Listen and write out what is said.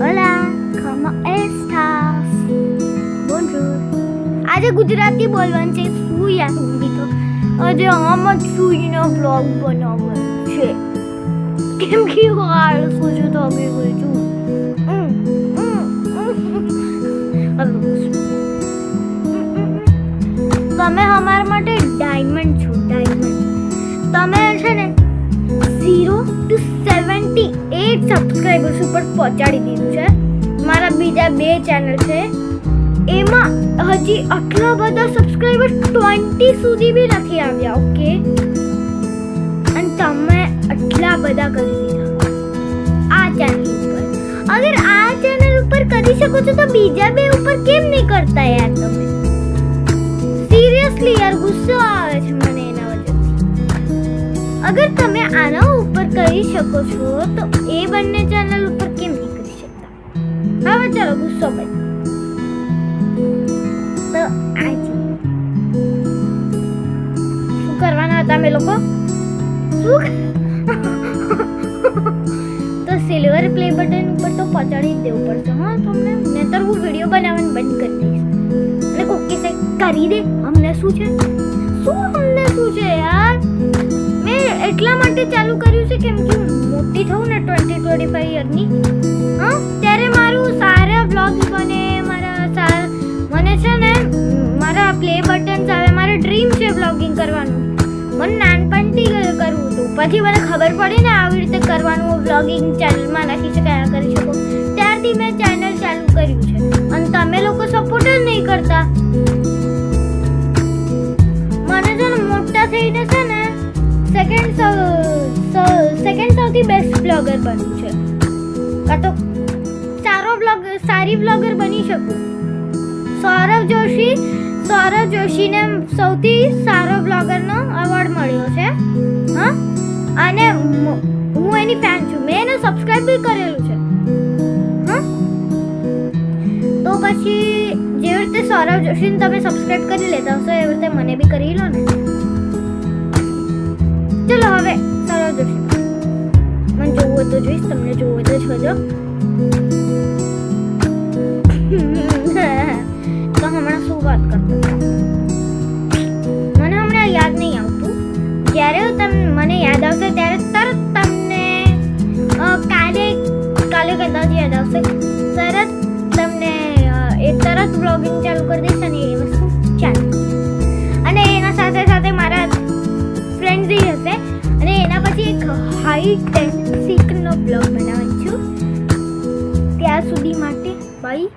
Hola, ¿cómo estás? Bonjour. આજે ગુજરાતી બોલવાનું છે. શું યાર ઊંઘી તો આજે આમ જ સૂઈને બ્લોગ બનાવવાનો છે કેમ કે હું આળસુ છું તો હવે ગઈ છું. તમે અમારા માટે ડાયમંડ છો. ડાયમંડ તમે છે ને 0 to 78 સબસ્ક્રાઇબર્સ ઉપર પહોંચાડી દીધું છે. મારા બીજા 2 ચેનલ છે એમાં હજી આટલા બધા સબસ્ક્રાઇબર્સ 20 સુધી બી નથી આવ્યા. ઓકે, અને તમે આટલા બધા કરી દીધા આ ચેનલ ઉપર. અગર આ ચેનલ ઉપર કરી શકો છો તો બીજા 2 ઉપર કેમ નહીં કરતા યાર તમે? સિરિયસલી યાર ગુસ્સો આવે છે મને એના વજહથી. અગર તમે આના ઉપર કરી શકો છો તો એ બંને ચેનલ ઉપર કેમ નહીં કરી શકતા? હવે ચાલો ગુસ્સો બંધ. તો આજે શું કરવાના હતા અમે લોકો? શું તો સિલ્વર પ્લે બટન ઉપર તો પહોંચાડી જ દેવું પડશે. હા તમને નહીતર હું વિડીયો બનાવવાનું બંધ કરી દઈશ. અને કોકે સે કરી દે. અમને શું છે? અમને શું છે યાર? મેં એટલા માટે ચાલુ કર્યું છે કેમ કે મોટી થઉં ને 20-25 યરની, હા ત્યારે મારું સારા વ્લોગ્સ બને. મને છે ને મારા પ્લે બટન્સ આવે. મારા ડ્રીમ છે વ્લોગિંગ કરવાનું. મને નાનપણથી કરવું હતું. પછી મને ખબર પડી ને આવી રીતે કરવાનું વ્લોગિંગ ચેનલમાં નાખી શકાય, કરી શકો. ત્યારથી મેં ચેનલ ચાલુ કર્યું છે અને તમે લોકો સપોર્ટ જ નહીં કરતા. મને છે ને મોટા થઈને છે ને સેકન્ડ સૌથી બેસ્ટ બ્લોગર બનવું છે, કાં તો સારી બ્લોગર બની શકું. સૌરવ જોશીને સૌથી સારો બ્લોગરનો એવોર્ડ મળ્યો છે. હા, અને હું એની ફેન છું. મેં એને સબસ્ક્રાઇબ બી કરેલું છે. હા, તો પછી જેવી રીતે સૌરવ જોશીને તમે સબસ્ક્રાઇબ કરી લેતા હશો એવી રીતે મને બી કરી લો ને. ચલો હવે સૌરવ જોશી મને જોવું હોય તો જોઈશ, તમને જોવું હોય તો જોજો. તો હમણાં શું વાત કરતો મને હમણાં યાદ નહીં આવતું. જ્યારે મને યાદ આવશે ત્યારે તરત તમને કાલે કદાચ યાદ આવશે. તરત તમને તરત બ્લોગિંગ ચાલુ કરી દઈશ અને એ વસ્તુ ચાલુ. અને એના સાથે સાથે મારા ફ્રેન્ડ્સ હશે અને એના પછી એક હાઈ ટેન્સિકનો બ્લોગ બનાવવાનો છું. ત્યાં સુધી માટે બાય.